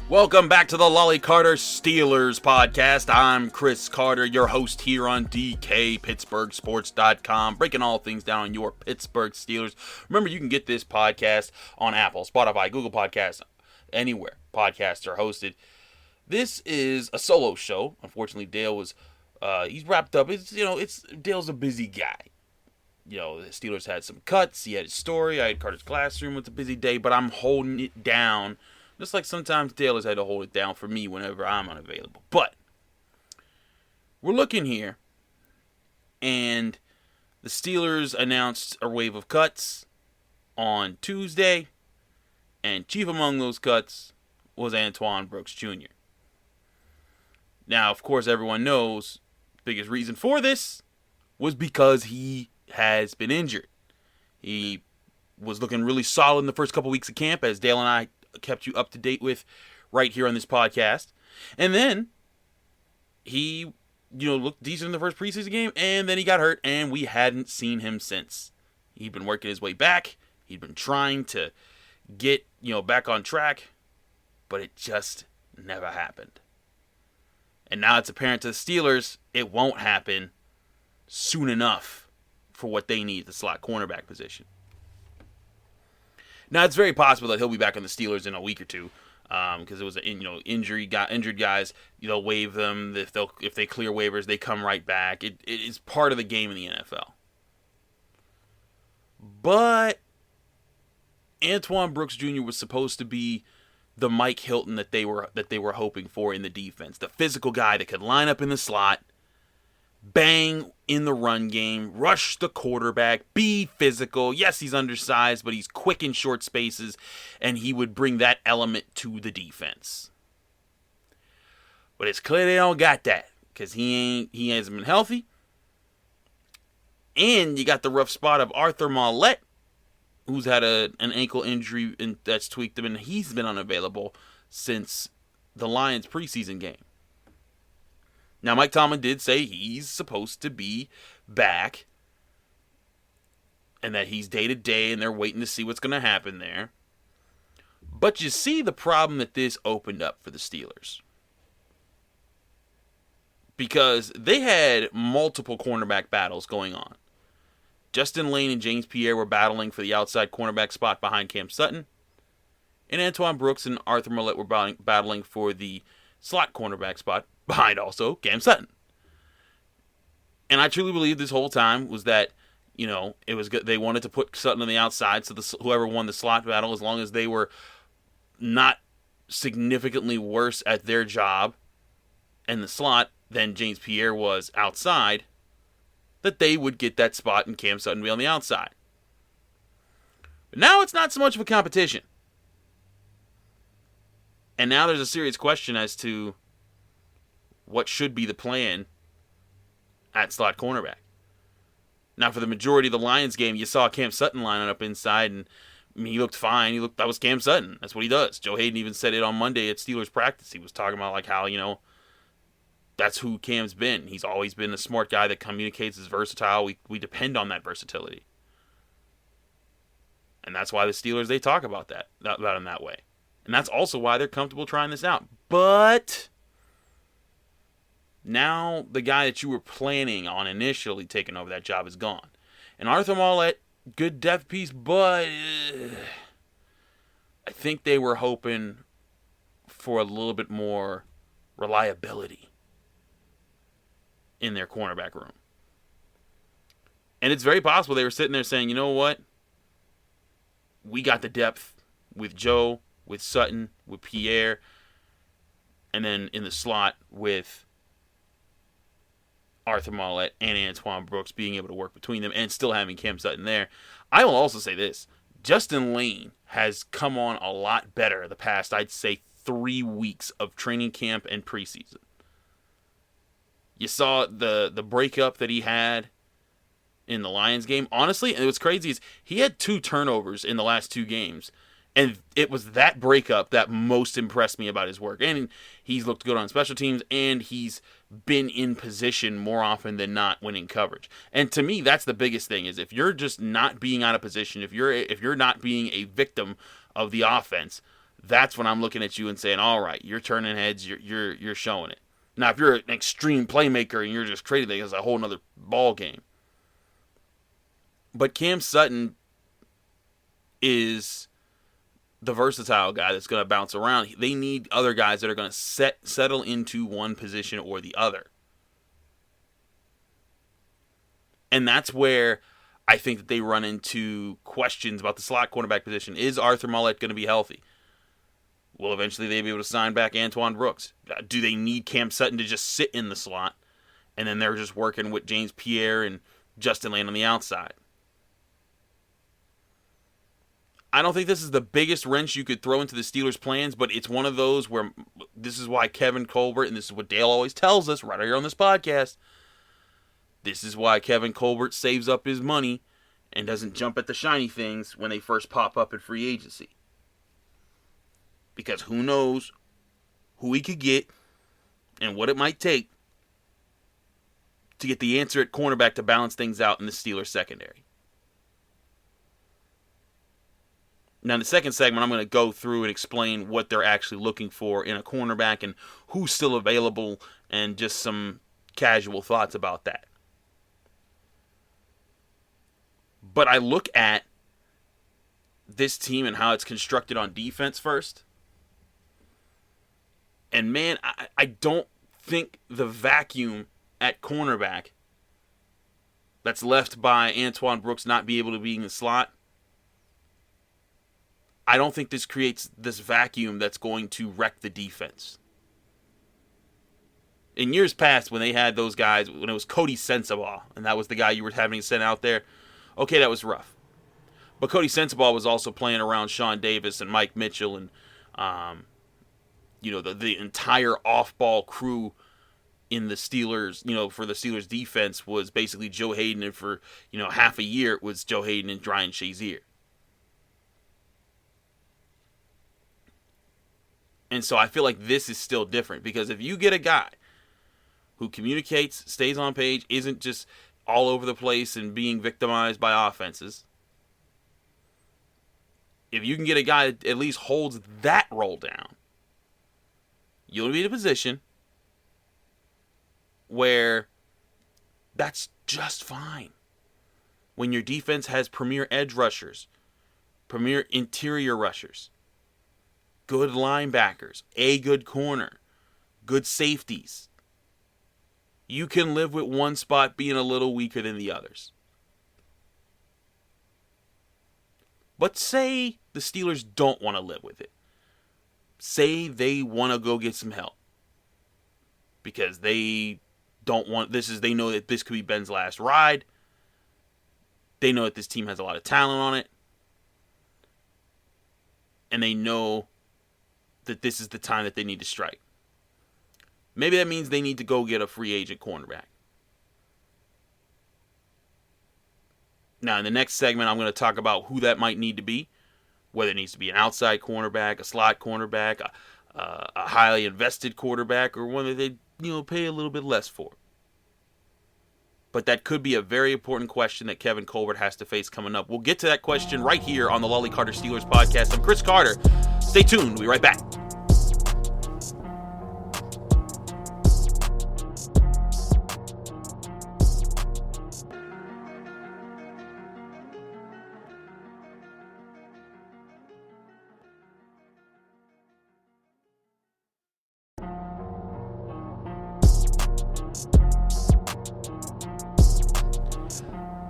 Welcome back to the Lolly Carter Steelers podcast. I'm Chris Carter, your host here on DKPittsburghSports.com, breaking all things down on your Pittsburgh Steelers. Remember, you can get this podcast on Apple, Spotify, Google Podcasts, anywhere podcasts are hosted. This is a solo show. Unfortunately, Dale was he's wrapped up. Dale's a busy guy. The Steelers had some cuts. He had his story. I had Carter's Classroom. It's a busy day, but I'm holding it down. Just like sometimes Dale has had to hold it down for me whenever I'm unavailable. But we're looking here, and the Steelers announced a wave of cuts on Tuesday, and chief among those cuts was Antoine Brooks Jr. Now, of course, everyone knows the biggest reason for this was because he has been injured. He was looking really solid in the first couple weeks of camp, as Dale and I kept you up to date with right here on this podcast. And then he, looked decent in the first preseason game, and then he got hurt, and we hadn't seen him since. He'd been working his way back. He'd been trying to get, back on track, but it just never happened. And now it's apparent to the Steelers it won't happen soon enough for what they need at the slot cornerback position. Now, it's very possible that he'll be back on the Steelers in a week or two, because it was injured guys. They'll waive them if they clear waivers, they come right back. It is part of the game in the NFL. But Antoine Brooks Jr. was supposed to be the Mike Hilton that they were hoping for in the defense, the physical guy that could line up in the slot, bang in the run game, rush the quarterback, be physical. Yes, he's undersized, but he's quick in short spaces, and he would bring that element to the defense. But it's clear they don't got that, because he hasn't been healthy. And you got the rough spot of Arthur Maulet, who's had an ankle injury that's tweaked him, and he's been unavailable since the Lions preseason game. Now, Mike Tomlin did say he's supposed to be back and that he's day-to-day and they're waiting to see what's going to happen there. But you see the problem that this opened up for the Steelers. Because they had multiple cornerback battles going on. Justin Lane and James Pierre were battling for the outside cornerback spot behind Cam Sutton. And Antoine Brooks and Arthur Maulet were battling for the slot cornerback spot behind also Cam Sutton. And I truly believe this whole time was that, it was good. They wanted to put Sutton on the outside, so whoever won the slot battle, as long as they were not significantly worse at their job in the slot than James Pierre was outside, that they would get that spot and Cam Sutton be on the outside. But now it's not so much of a competition. And now there's a serious question as to what should be the plan at slot cornerback. Now, for the majority of the Lions game, you saw Cam Sutton lining up inside, and he looked fine. That was Cam Sutton. That's what he does. Joe Hayden even said it on Monday at Steelers practice. He was talking about how, that's who Cam's been. He's always been a smart guy that communicates, is versatile. We depend on that versatility. And that's why the Steelers, they talk about him that way. And that's also why they're comfortable trying this out. But now the guy that you were planning on initially taking over that job is gone. And Arthur Maulet, good depth piece, but I think they were hoping for a little bit more reliability in their cornerback room. And it's very possible they were sitting there saying, you know what? We got the depth with Joe, with Sutton, with Pierre, and then in the slot with Arthur Maulet and Antoine Brooks being able to work between them and still having Cam Sutton there. I will also say this. Justin Lane has come on a lot better the past, I'd say, 3 weeks of training camp and preseason. You saw the breakup that he had in the Lions game. Honestly, and what's crazy is he had 2 turnovers in the last 2 games. And it was that breakup that most impressed me about his work. And he's looked good on special teams, and he's been in position more often than not when in coverage. And to me, that's the biggest thing, is if you're just not being out of position, if you're not being a victim of the offense, that's when I'm looking at you and saying, all right, you're turning heads, you're showing it. Now, if you're an extreme playmaker and you're just trading things, it's a whole nother ball game. But Cam Sutton is the versatile guy that's going to bounce around. They need other guys that are going to settle into one position or the other. And that's where I think that they run into questions about the slot cornerback position. Is Arthur Maulet going to be healthy? Will eventually they be able to sign back Antoine Brooks? Do they need Cam Sutton to just sit in the slot, and then they're just working with James Pierre and Justin Lane on the outside? I don't think this is the biggest wrench you could throw into the Steelers' plans, but it's one of those where this is why Kevin Colbert, and this is what Dale always tells us right here on this podcast, this is why Kevin Colbert saves up his money and doesn't jump at the shiny things when they first pop up in free agency. Because who knows who he could get and what it might take to get the answer at cornerback to balance things out in the Steelers secondary. Now, in the second segment, I'm going to go through and explain what they're actually looking for in a cornerback and who's still available and just some casual thoughts about that. But I look at this team and how it's constructed on defense first. And man, I don't think the vacuum at cornerback that's left by Antoine Brooks not be able to be in the slot, I don't think this creates this vacuum that's going to wreck the defense. In years past, when they had those guys, when it was Cody Sensabaugh, and that was the guy you were having sent out there, okay, that was rough. But Cody Sensabaugh was also playing around Sean Davis and Mike Mitchell and the entire off-ball crew in the Steelers, for the Steelers defense was basically Joe Hayden, and for, half a year it was Joe Hayden and Ryan Shazier. And so I feel like this is still different, because if you get a guy who communicates, stays on page, isn't just all over the place and being victimized by offenses, if you can get a guy that at least holds that role down, you'll be in a position where that's just fine. When your defense has premier edge rushers, premier interior rushers, good linebackers, a good corner, good safeties, you can live with one spot being a little weaker than the others. But say the Steelers don't want to live with it. Say they want to go get some help because they don't want they know that this could be Ben's last ride. They know that this team has a lot of talent on it. And they know that this is the time that they need to strike. Maybe that means they need to go get a free agent cornerback. Now, in the next segment, I'm going to talk about who that might need to be. Whether it needs to be an outside cornerback, a slot cornerback, a highly invested quarterback, or one that they pay a little bit less for. But that could be a very important question that Kevin Colbert has to face coming up. We'll get to that question right here on the Lolly Carter Steelers podcast. I'm Chris Carter. Stay tuned. We'll be right back.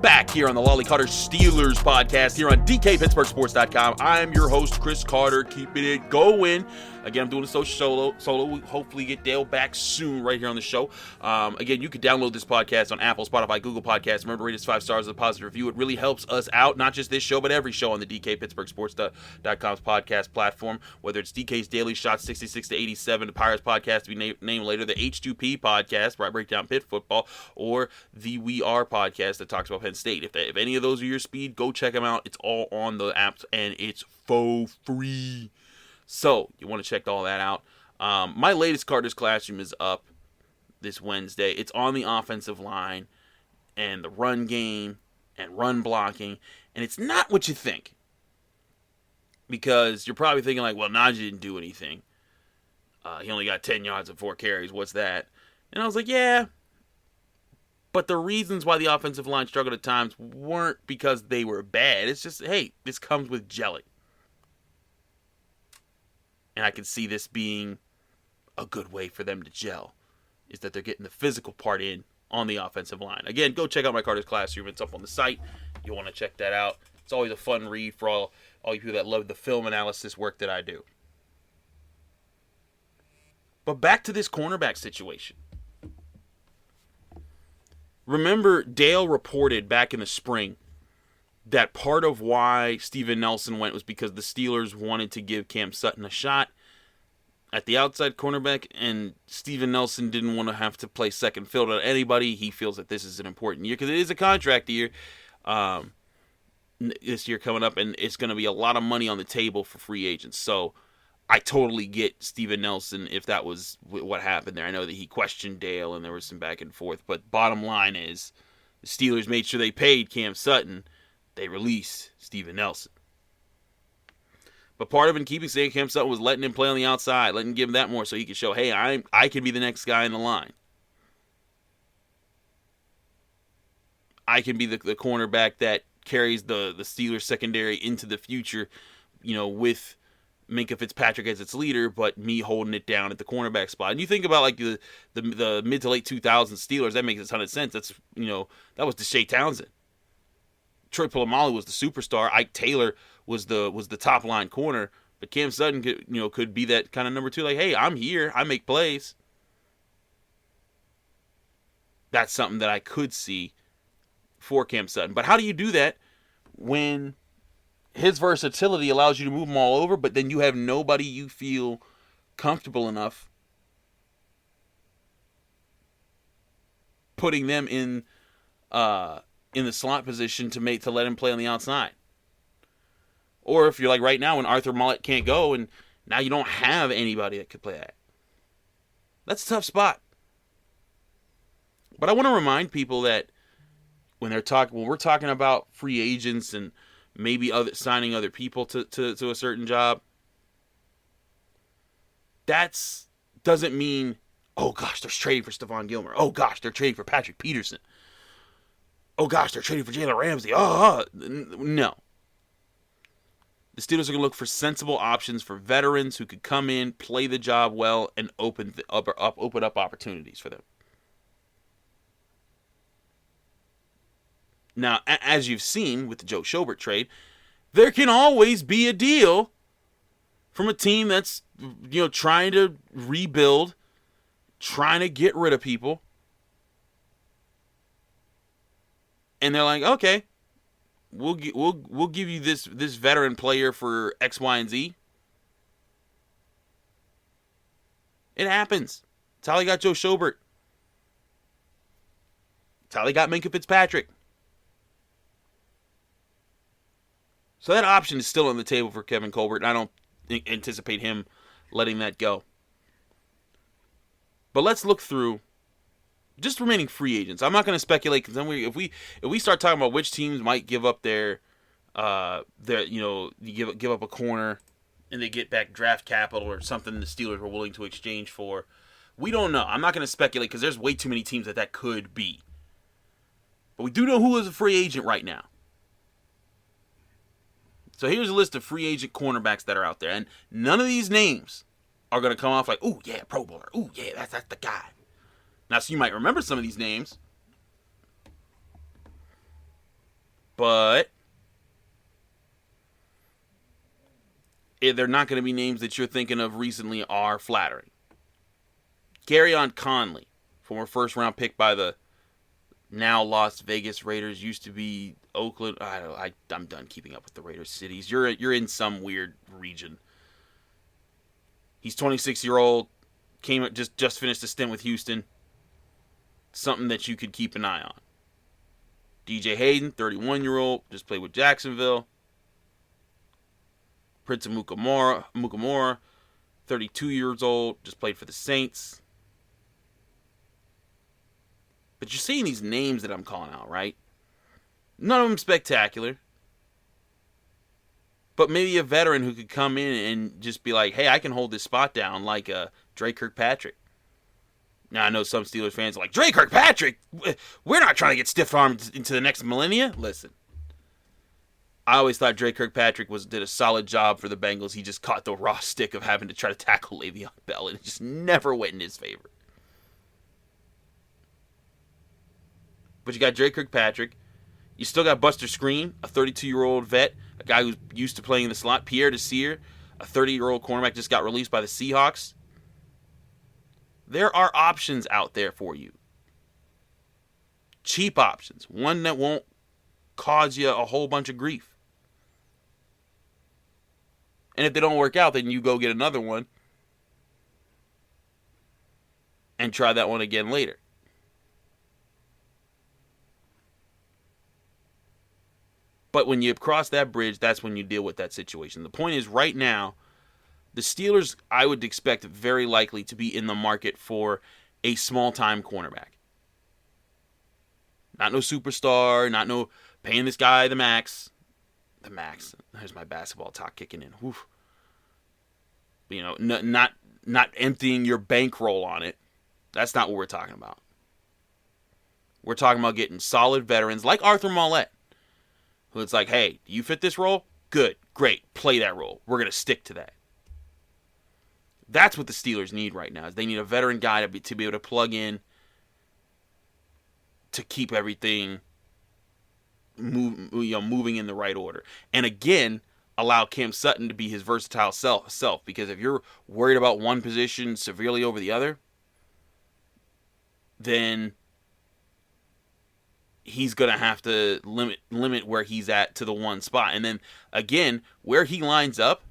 Back here on the Lolly Carter Steelers podcast here on DKPittsburghSports.com. I'm your host, Chris Carter, keeping it going. Again, I'm doing this solo. We hopefully get Dale back soon right here on the show. Again, you can download this podcast on Apple, Spotify, Google Podcasts. Remember, rate us 5 stars with a positive review. It really helps us out, not just this show, but every show on the DKPittsburghSports.com's podcast platform. Whether it's DK's Daily Shot 66 to 87, the Pirates podcast to be named later, the H2P podcast, where I break down Pitt football, or the We Are podcast that talks about Penn State. If any of those are your speed, go check them out. It's all on the apps, and it's for free. So, you want to check all that out. My latest Carter's Classroom is up this Wednesday. It's on the offensive line and the run game and run blocking. And it's not what you think. Because you're probably thinking like, well, Najee didn't do anything. He only got 10 yards and 4 carries. What's that? And I was like, yeah. But the reasons why the offensive line struggled at times weren't because they were bad. It's just, hey, this comes with gelling. And I can see this being a good way for them to gel, is that they're getting the physical part in on the offensive line. Again, go check out my Carter's Classroom. It's up on the site. You'll want to check that out. It's always a fun read for all you people that love the film analysis work that I do. But back to this cornerback situation. Remember, Dale reported back in the spring that part of why Steven Nelson went was because the Steelers wanted to give Cam Sutton a shot at the outside cornerback, and Steven Nelson didn't want to have to play second field on anybody. He feels that this is an important year because it is a contract year this year coming up, and it's going to be a lot of money on the table for free agents. So I totally get Steven Nelson if that was what happened there. I know that he questioned Dale, and there was some back and forth, but bottom line is the Steelers made sure they paid Cam Sutton. They released Steven Nelson. But part of him keeping saying Cam Sutton was letting him play on the outside, letting him give him that more so he could show, hey, I can be the next guy in the line. I can be the cornerback that carries the Steelers secondary into the future, with Minkah Fitzpatrick as its leader, but me holding it down at the cornerback spot. And you think about like the mid to late 2000s Steelers, that makes a ton of sense. That's that was Deshae Townsend. Troy Polamalu was the superstar. Ike Taylor was the top line corner, but Cam Sutton could be that kind of number two. Like, hey, I'm here, I make plays. That's something that I could see for Cam Sutton. But how do you do that when his versatility allows you to move them all over, but then you have nobody you feel comfortable enough putting them in the slot position to let him play on the outside? Or if you're like right now when Arthur Mollett can't go and now you don't have anybody that could play that. That's a tough spot. But I want to remind people that when we're talking about free agents and maybe signing other people to a certain job, that doesn't mean, oh gosh, they're trading for Stephon Gilmore. Oh gosh, they're trading for Patrick Peterson. Oh gosh, they're trading for Jalen Ramsey. No. The Steelers are going to look for sensible options for veterans who could come in, play the job well, and open up opportunities for them. Now, as you've seen with the Joe Schobert trade, there can always be a deal from a team that's trying to rebuild, trying to get rid of people, and they're like, okay, we'll give you this veteran player for X, Y, and Z. It happens. It's how they got Joe Schobert. It's how they got Minkah Fitzpatrick. So that option is still on the table for Kevin Colbert, and I don't anticipate him letting that go. But let's look through just remaining free agents. I'm not going to speculate because then if we start talking about which teams might give up give up a corner and they get back draft capital or something the Steelers were willing to exchange for, we don't know. I'm not going to speculate because there's way too many teams that could be. But we do know who is a free agent right now. So here's a list of free agent cornerbacks that are out there. And none of these names are going to come off like, oh, yeah, Pro Bowler. Oh, yeah, that's the guy. Now, so you might remember some of these names. But they're not going to be names that you're thinking of recently are flattering. Garyon Conley, former first-round pick by the now Las Vegas Raiders, used to be Oakland. I'm done keeping up with the Raiders cities. You're in some weird region. He's 26-year-old, just finished a stint with Houston. Something that you could keep an eye on. DJ Hayden, 31-year-old, just played with Jacksonville. Prince of Mukamura, 32 years old, just played for the Saints. But you're seeing these names that I'm calling out, right? None of them spectacular. But maybe a veteran who could come in and just be like, hey, I can hold this spot down, like Dre Kirkpatrick. Now, I know some Steelers fans are like, Dre Kirkpatrick? We're not trying to get stiff-armed into the next millennia. Listen, I always thought Dre Kirkpatrick did a solid job for the Bengals. He just caught the raw stick of having to try to tackle Le'Veon Bell, and it just never went in his favor. But you got Dre Kirkpatrick. You still got Buster Screen, a 32-year-old vet, a guy who's used to playing in the slot. Pierre Desir, a 30-year-old cornerback, just got released by the Seahawks. There are options out there for you. Cheap options. One that won't cause you a whole bunch of grief. And if they don't work out, then you go get another one and try that one again later. But when you cross that bridge, that's when you deal with that situation. The point is, right now, the Steelers, I would expect very likely to be in the market for a small-time cornerback. Not no superstar, not no paying this guy the max. The max. There's my basketball talk kicking in. Woof. You know, not emptying your bankroll on it. That's not what we're talking about. We're talking about getting solid veterans like Arthur Maulet, who it's like, hey, do you fit this role? Good, great, play that role. We're going to stick to that. That's what the Steelers need right now. Is they need a veteran guy to be able to plug in to keep everything moving in the right order. And again, allow Cam Sutton to be his versatile self. Because if you're worried about one position severely over the other, then he's going to have to limit where he's at to the one spot. And then, again, where he lines up,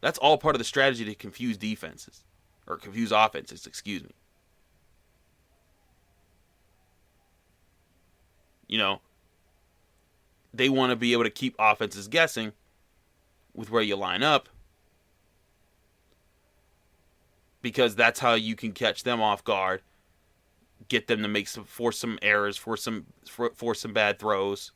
that's all part of the strategy to confuse defenses. Or confuse offenses, excuse me. You know, they want to be able to keep offenses guessing with where you line up, because that's how you can catch them off guard, get them to force some errors, force some bad throws,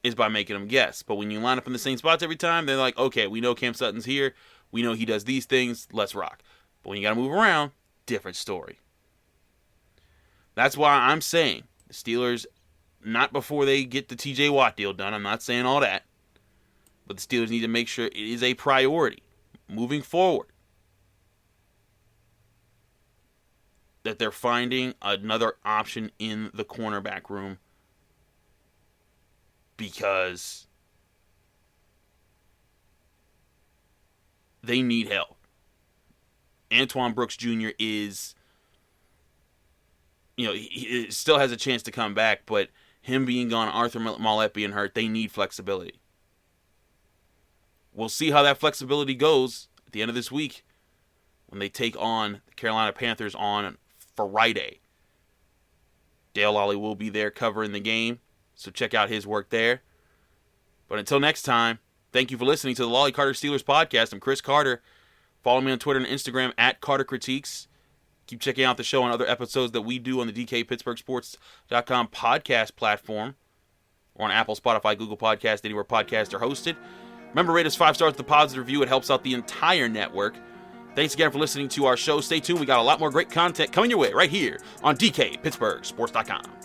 is by making them guess. But when you line up in the same spots every time, they're like, okay, we know Cam Sutton's here, we know he does these things, let's rock. But when you got to move around, different story. That's why I'm saying the Steelers, not before they get the TJ Watt deal done, I'm not saying all that, but the Steelers need to make sure it is a priority moving forward that they're finding another option in the cornerback room, because they need help. Antoine Brooks Jr. is, he still has a chance to come back, but him being gone, Arthur Maulet being hurt, they need flexibility. We'll see how that flexibility goes at the end of this week when they take on the Carolina Panthers on Friday. Dale Lally will be there covering the game, so check out his work there. But until next time, thank you for listening to the Lolly Carter Steelers podcast. I'm Chris Carter. Follow me on Twitter and Instagram at Carter Critiques. Keep checking out the show and other episodes that we do on the DKPittsburghSports.com podcast platform, or on Apple, Spotify, Google Podcast, anywhere podcasts are hosted. Remember, rate us 5 stars with a positive review. It helps out the entire network. Thanks again for listening to our show. Stay tuned. We got a lot more great content coming your way right here on DKPittsburghSports.com.